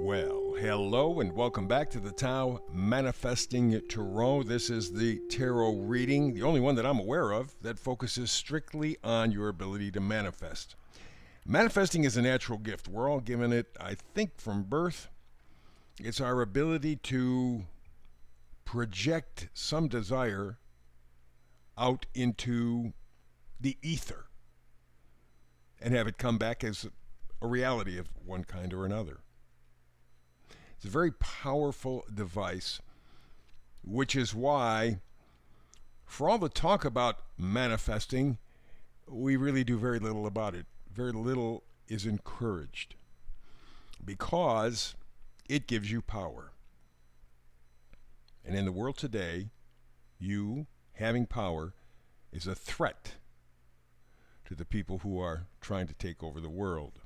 Well, hello and welcome back to the Tao Manifesting Tarot. This is the tarot reading, the only one that I'm aware of that focuses strictly on your ability to manifest. Manifesting is a natural gift. We're all given it, I think, from birth. It's our ability to project some desire out into the ether and have it come back as a reality of one kind or another. It's a very powerful device, which is why, for all the talk about manifesting, we really do very little about it. Very little is encouraged because it gives you power. And in the world today, you having power is a threat to the people who are trying to take over the world.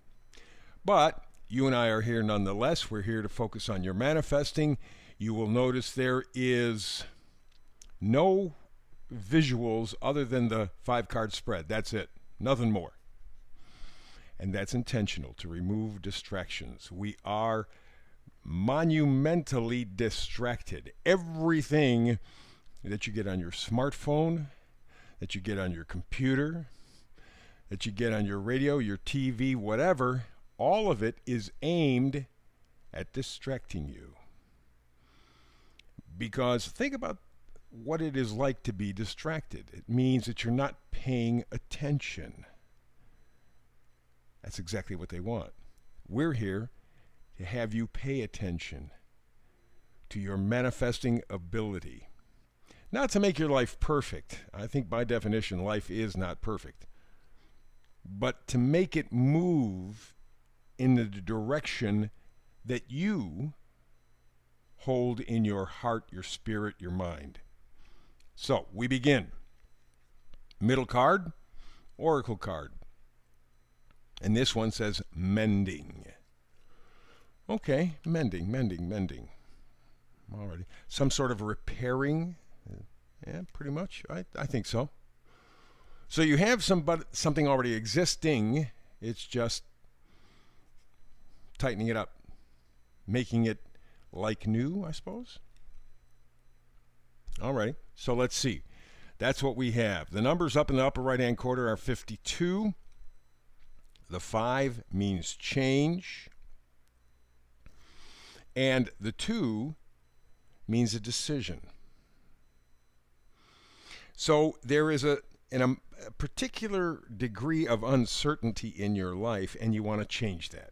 But you and I are here nonetheless. We're here to focus on your manifesting. You will notice there is no visuals other than the 5-card spread. That's it. Nothing more. And that's intentional, to remove distractions. We are monumentally distracted. Everything that you get on your smartphone, that you get on your computer, that you get on your radio, your TV, whatever, all of it is aimed at distracting you. Because think about what it is like to be distracted. It means that you're not paying attention. That's exactly what they want. We're here to have you pay attention to your manifesting ability. Not to make your life perfect. I think by definition, life is not perfect. But to make it move in the direction that you hold in your heart, your spirit, your mind. So, we begin. Middle card, Oracle card. And this one says mending. Okay, mending. Alrighty. Some sort of repairing. Yeah, pretty much. I think so. So you have something already existing. It's just tightening it up, making it like new, I suppose. All right, so let's see. That's what we have. The numbers up in the upper right-hand corner are 52. The 5 means change. And the 2 means a decision. So there is a particular degree of uncertainty in your life, and you want to change that.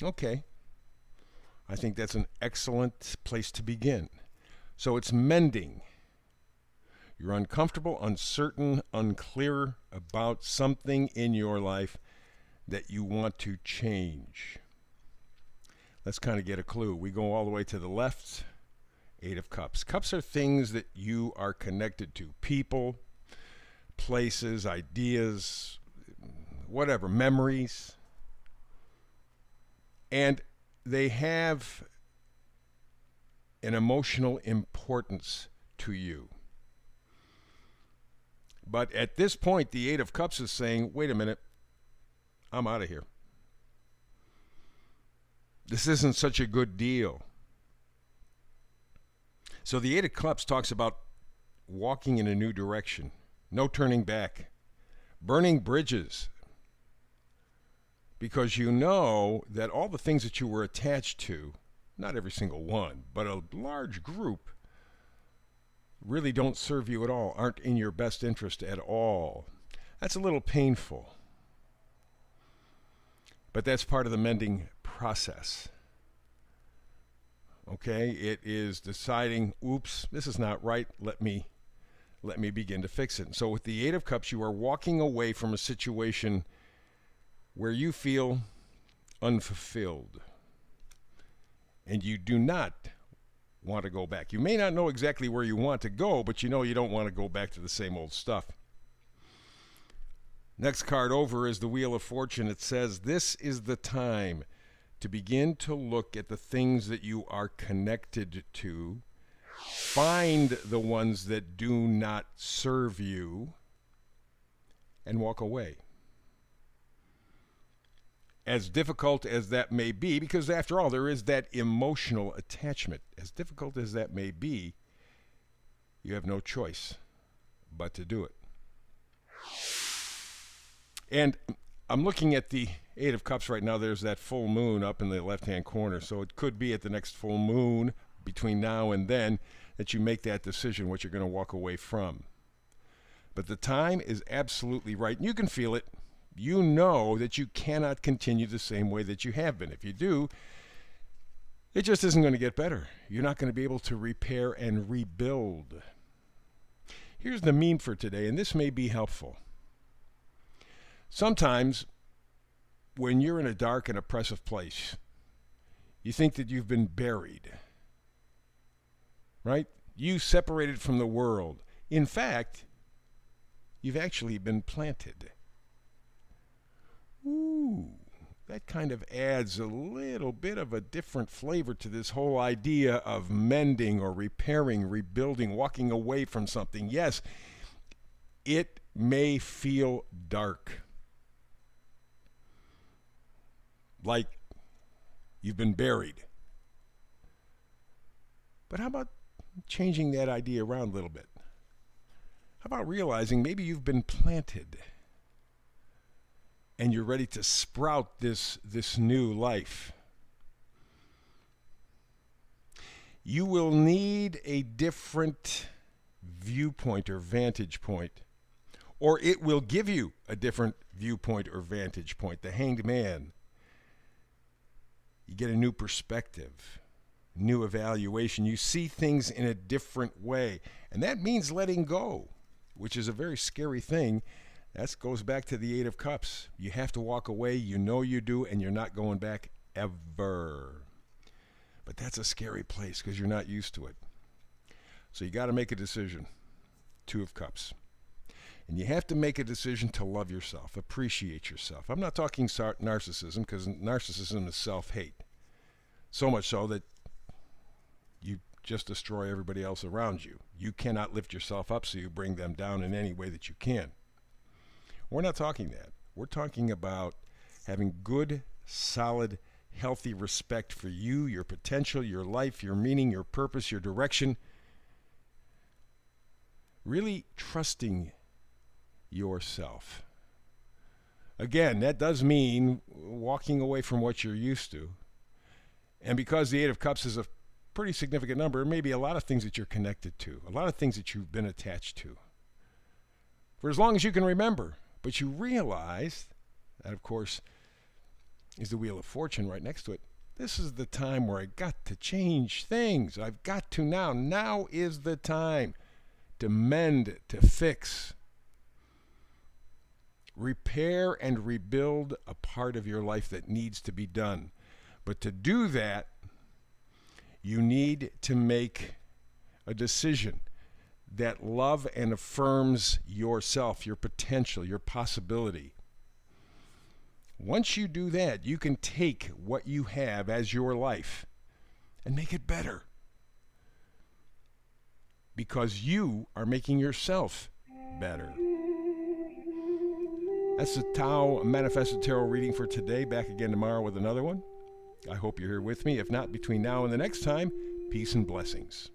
Okay. I think that's an excellent place to begin. So it's mending. You're uncomfortable, uncertain, unclear about something in your life that you want to change. Let's kind of get a clue. We go all the way to the left. 8 of Cups. Cups are things that you are connected to. People, places, ideas, whatever, memories. And they have an emotional importance to you. But at this point, the 8 of Cups is saying, wait a minute, I'm out of here. This isn't such a good deal. So the 8 of Cups talks about walking in a new direction, no turning back, burning bridges, because you know that all the things that you were attached to, not every single one, but a large group, really don't serve you at all, aren't in your best interest at all. That's a little painful. But that's part of the mending process. Okay, it is deciding, oops, this is not right, let me begin to fix it. And so with the 8 of Cups, you are walking away from a situation where you feel unfulfilled. And you do not want to go back. You may not know exactly where you want to go, but you know you don't want to go back to the same old stuff. Next card over is the Wheel of Fortune. It says, this is the time to begin to look at the things that you are connected to. Find the ones that do not serve you and walk away. As difficult as that may be, because after all, there is that emotional attachment. As difficult as that may be, you have no choice but to do it. And I'm looking at the Eight of Cups right now. There's that full moon up in the left-hand corner. So it could be at the next full moon between now and then that you make that decision, what you're going to walk away from. But the time is absolutely right. And you can feel it. You know that you cannot continue the same way that you have been. If you do, it just isn't going to get better. You're not going to be able to repair and rebuild. Here's the meme for today, and this may be helpful. Sometimes when you're in a dark and oppressive place, you think that you've been buried, right? You separated from the world. In fact, you've actually been planted. Ooh, that kind of adds a little bit of a different flavor to this whole idea of mending or repairing, rebuilding, walking away from something. Yes, it may feel dark, like you've been buried. But how about changing that idea around a little bit? How about realizing maybe you've been planted and you're ready to sprout this new life? You will need a different viewpoint or vantage point, or it will give you a different viewpoint or vantage point. The Hanged Man. You get a new perspective, new evaluation. You see things in a different way. And that means letting go, which is a very scary thing. That goes back to the Eight of Cups. You have to walk away. You know you do, and you're not going back ever. But that's a scary place because you're not used to it. So you got to make a decision. Two of Cups. And you have to make a decision to love yourself, appreciate yourself. I'm not talking narcissism, because narcissism is self-hate. So much so that you just destroy everybody else around you. You cannot lift yourself up, so you bring them down in any way that you can. We're not talking that. We're talking about having good, solid, healthy respect for you, your potential, your life, your meaning, your purpose, your direction. Really trusting yourself. Again, that does mean walking away from what you're used to. And because the Eight of Cups is a pretty significant number, maybe a lot of things that you're connected to, a lot of things that you've been attached to, for as long as you can remember. But you realize that, of course, is the Wheel of Fortune right next to it. This is the time where I got to change things. I've got to now. Now is the time to mend, to fix, repair and rebuild a part of your life that needs to be done. But to do that, you need to make a decision that love and affirms yourself, your potential, your possibility. Once you do that, you can take what you have as your life and make it better. Because you are making yourself better. That's the Tao Manifested Tarot reading for today. Back again tomorrow with another one. I hope you're here with me. If not, between now and the next time, peace and blessings.